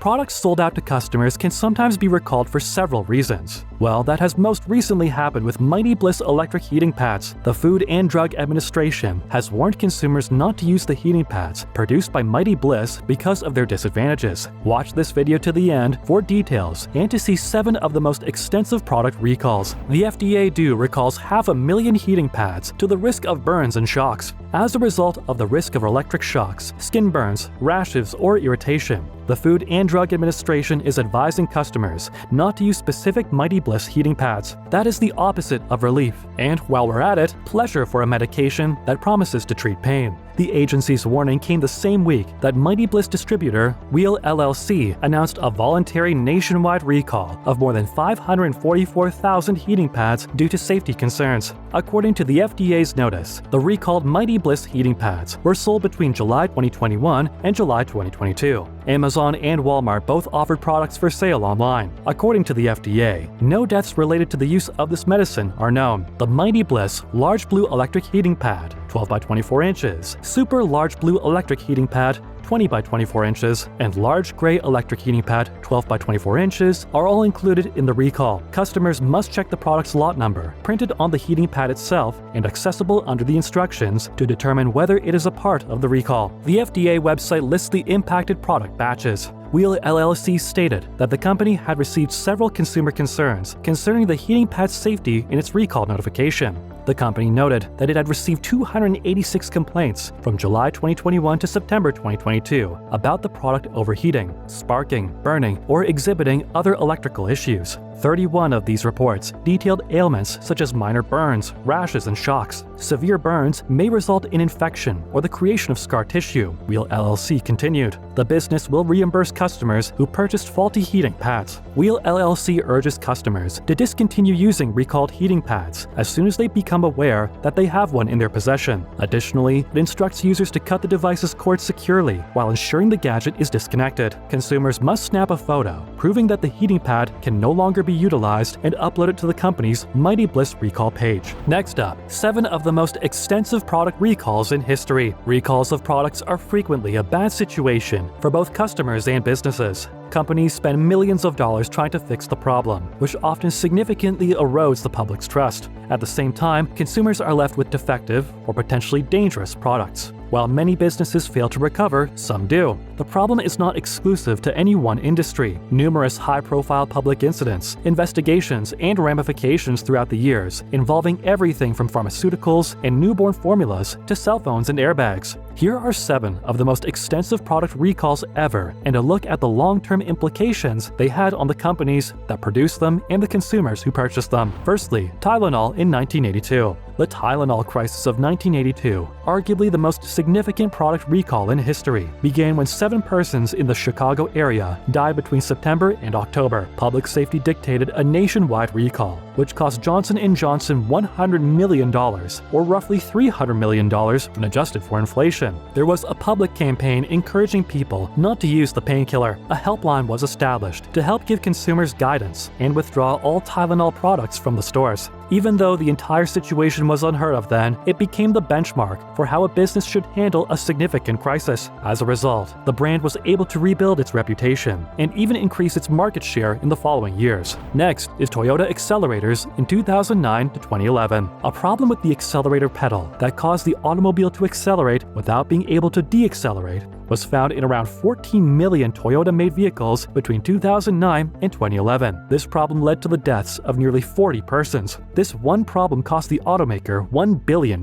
Products sold out to customers can sometimes be recalled for several reasons. Well, that has most recently happened with Mighty Bliss electric heating pads. The Food and Drug Administration has warned consumers not to use the heating pads produced by Mighty Bliss because of their disadvantages. Watch this video to the end for details and to see 7 of the most extensive product recalls. The FDA recalls 500,000 heating pads to the risk of burns and shocks. As a result of the risk of electric shocks, skin burns, rashes, or irritation, the Food and Drug Administration is advising customers not to use specific Mighty Bliss heating pads. That is the opposite of relief, and while we're at it, pleasure for a medication that promises to treat pain. The agency's warning came the same week that Mighty Bliss distributor Whele LLC announced a voluntary nationwide recall of more than 544,000 heating pads due to safety concerns. According to the FDA's notice, the recalled Mighty Bliss heating pads were sold between July 2021 and July 2022. Amazon and Walmart both offered products for sale online. According to the FDA, no deaths related to the use of this medicine are known. The Mighty Bliss Large Blue Electric Heating Pad, 12 by 24 inches, Super Large Blue Electric Heating Pad, 20 by 24 inches, and Large Gray Electric Heating Pad, 12 by 24 inches, are all included in the recall. Customers must check the product's lot number, printed on the heating pad itself and accessible under the instructions, to determine whether it is a part of the recall. The FDA website lists the impacted product batches. Whele LLC stated that the company had received several consumer concerns concerning the heating pad's safety in its recall notification. The company noted that it had received 286 complaints from July 2021 to September 2022 about the product overheating, sparking, burning, or exhibiting other electrical issues. 31 of these reports detailed ailments such as minor burns, rashes, and shocks. Severe burns may result in infection or the creation of scar tissue, Whele LLC continued. The business will reimburse customers who purchased faulty heating pads. Whele LLC urges customers to discontinue using recalled heating pads as soon as they become aware that they have one in their possession. Additionally, it instructs users to cut the device's cord securely while ensuring the gadget is disconnected. Consumers must snap a photo proving that the heating pad can no longer be utilized and upload it to the company's Mighty Bliss recall page. Next up, 7 of the most extensive product recalls in history. Recalls of products are frequently a bad situation for both customers and businesses. Companies spend millions of dollars trying to fix the problem, which often significantly erodes the public's trust. At the same time, consumers are left with defective or potentially dangerous products. While many businesses fail to recover, some do. The problem is not exclusive to any one industry. Numerous high-profile public incidents, investigations, and ramifications throughout the years, involving everything from pharmaceuticals and newborn formulas to cell phones and airbags. Here are 7 of the most extensive product recalls ever, and a look at the long-term implications they had on the companies that produced them and the consumers who purchased them. Firstly, Tylenol in 1982. The Tylenol crisis of 1982, arguably the most significant product recall in history, began when 7 persons in the Chicago area died between September and October. Public safety dictated a nationwide recall, which cost Johnson & Johnson $100 million, or roughly $300 million when adjusted for inflation. There was a public campaign encouraging people not to use the painkiller. A helpline was established to help give consumers guidance and withdraw all Tylenol products from the stores. Even though the entire situation was unheard of then, it became the benchmark for how a business should handle a significant crisis. As a result, the brand was able to rebuild its reputation and even increase its market share in the following years. Next is Toyota accelerators in 2009 to 2011. A problem with the accelerator pedal that caused the automobile to accelerate without being able to deaccelerate was found in around 14 million Toyota-made vehicles between 2009 and 2011. This problem led to the deaths of nearly 40 persons. This one problem cost the automaker $1 billion.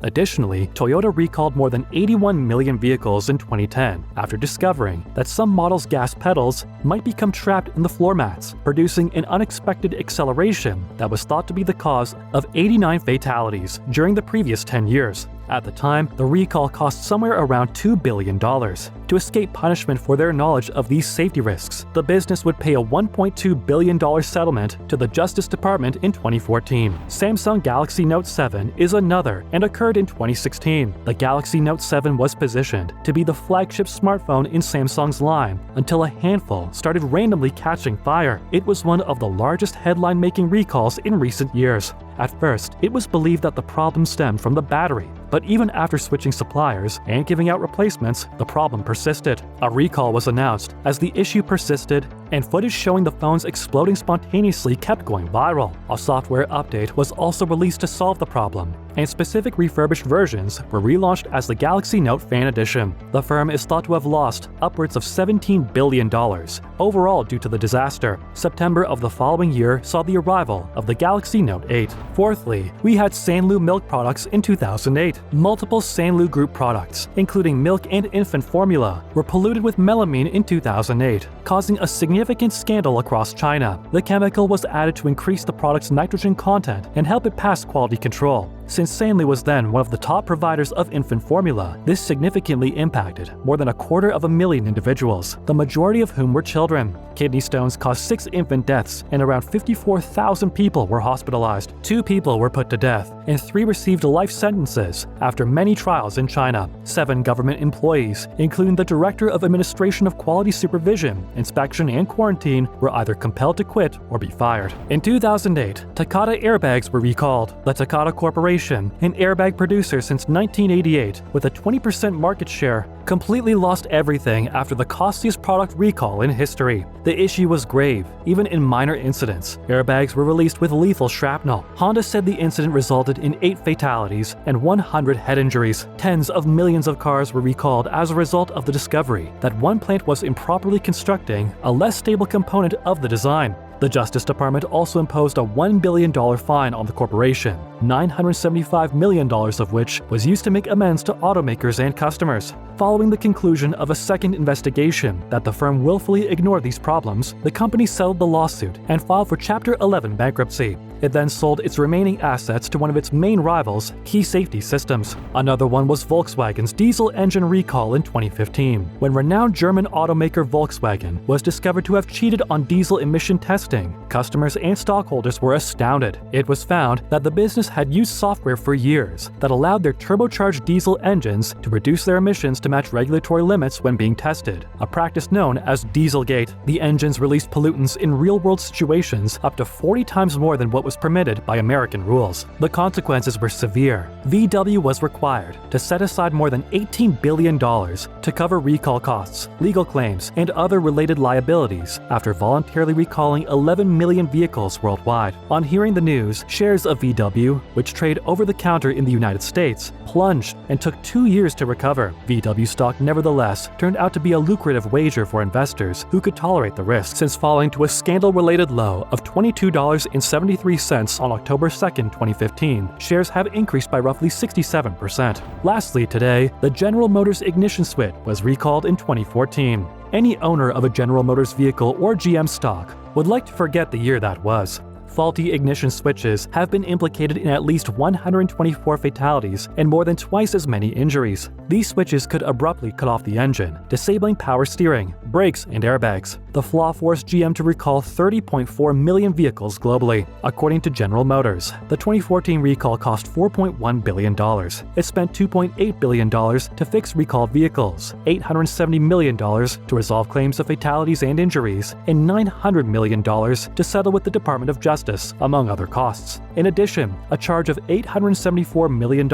Additionally, Toyota recalled more than 81 million vehicles in 2010 after discovering that some models' gas pedals might become trapped in the floor mats, producing an unexpected acceleration that was thought to be the cause of 89 fatalities during the previous 10 years. At the time, the recall cost somewhere around $2 billion. To escape punishment for their knowledge of these safety risks, the business would pay a $1.2 billion settlement to the Justice Department in 2014. Samsung Galaxy Note 7 is another and occurred in 2016. The Galaxy Note 7 was positioned to be the flagship smartphone in Samsung's line until a handful started randomly catching fire. It was one of the largest headline-making recalls in recent years. At first, it was believed that the problem stemmed from the battery, but even after switching suppliers and giving out replacements, the problem persisted. A recall was announced as the issue persisted, and footage showing the phones exploding spontaneously kept going viral. A software update was also released to solve the problem, and specific refurbished versions were relaunched as the Galaxy Note Fan Edition. The firm is thought to have lost upwards of $17 billion overall due to the disaster. September of the following year saw the arrival of the Galaxy Note 8. Fourthly, we had Sanlu milk products in 2008. Multiple Sanlu Group products, including milk and infant formula, were polluted with melamine in 2008, causing a significant scandal across China. The chemical was added to increase the product's nitrogen content and help it pass quality control. Since Sanlu was then one of the top providers of infant formula, this significantly impacted more than 250,000 individuals, the majority of whom were children. Kidney stones caused 6 infant deaths, and around 54,000 people were hospitalized. 2 people were put to death, and 3 received life sentences after many trials in China. 7 government employees, including the Director of Administration of Quality Supervision, Inspection and Quarantine, were either compelled to quit or be fired. In 2008, Takata airbags were recalled. The Takata Corporation, an airbag producer since 1988 with a 20% market share, completely lost everything after the costliest product recall in history. The issue was grave, even in minor incidents. Airbags were released with lethal shrapnel. Honda said the incident resulted in 8 fatalities and 100 head injuries. Tens of millions of cars were recalled as a result of the discovery that one plant was improperly constructing a less stable component of the design. The Justice Department also imposed a $1 billion fine on the corporation, $975 million of which was used to make amends to automakers and customers. Following the conclusion of a second investigation that the firm willfully ignored these problems, the company settled the lawsuit and filed for Chapter 11 bankruptcy. It then sold its remaining assets to one of its main rivals, Key Safety Systems. Another one was Volkswagen's diesel engine recall in 2015, when renowned German automaker Volkswagen was discovered to have cheated on diesel emission testing. Customers and stockholders were astounded. It was found that the business had used software for years that allowed their turbocharged diesel engines to reduce their emissions to match regulatory limits when being tested, a practice known as Dieselgate. The engines released pollutants in real-world situations up to 40 times more than what was permitted by American rules. The consequences were severe. VW was required to set aside more than $18 billion to cover recall costs, legal claims, and other related liabilities after voluntarily recalling 11 million vehicles worldwide. On hearing the news, shares of VW, which trade over the counter in the United States, plunged and took 2 years to recover. VW stock nevertheless turned out to be a lucrative wager for investors who could tolerate the risk, since falling to a scandal-related low of $22.73 on October 2, 2015, shares have increased by roughly 67%. Lastly, today, the General Motors ignition switch was recalled in 2014. Any owner of a General Motors vehicle or GM stock would like to forget the year that was. Faulty ignition switches have been implicated in at least 124 fatalities and more than twice as many injuries. These switches could abruptly cut off the engine, disabling power steering, brakes, and airbags. The flaw forced GM to recall 30.4 million vehicles globally. According to General Motors, the 2014 recall cost $4.1 billion. It spent $2.8 billion to fix recalled vehicles, $870 million to resolve claims of fatalities and injuries, and $900 million to settle with the Department of Justice, among other costs. In addition, a charge of $874 million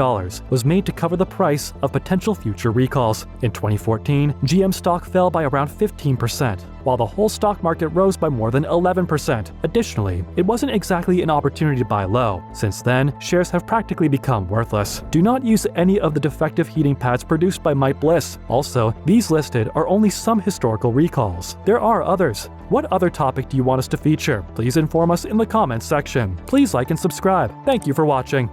was made to cover the price of potential future recalls. In 2014, GM stock fell by around 15%, while the whole stock market rose by more than 11%. Additionally, it wasn't exactly an opportunity to buy low. Since then, shares have practically become worthless. Do not use any of the defective heating pads produced by Mighty Bliss. Also, these listed are only some historical recalls. There are others. What other topic do you want us to feature? Please inform us in the comments section. Please like and subscribe. Thank you for watching.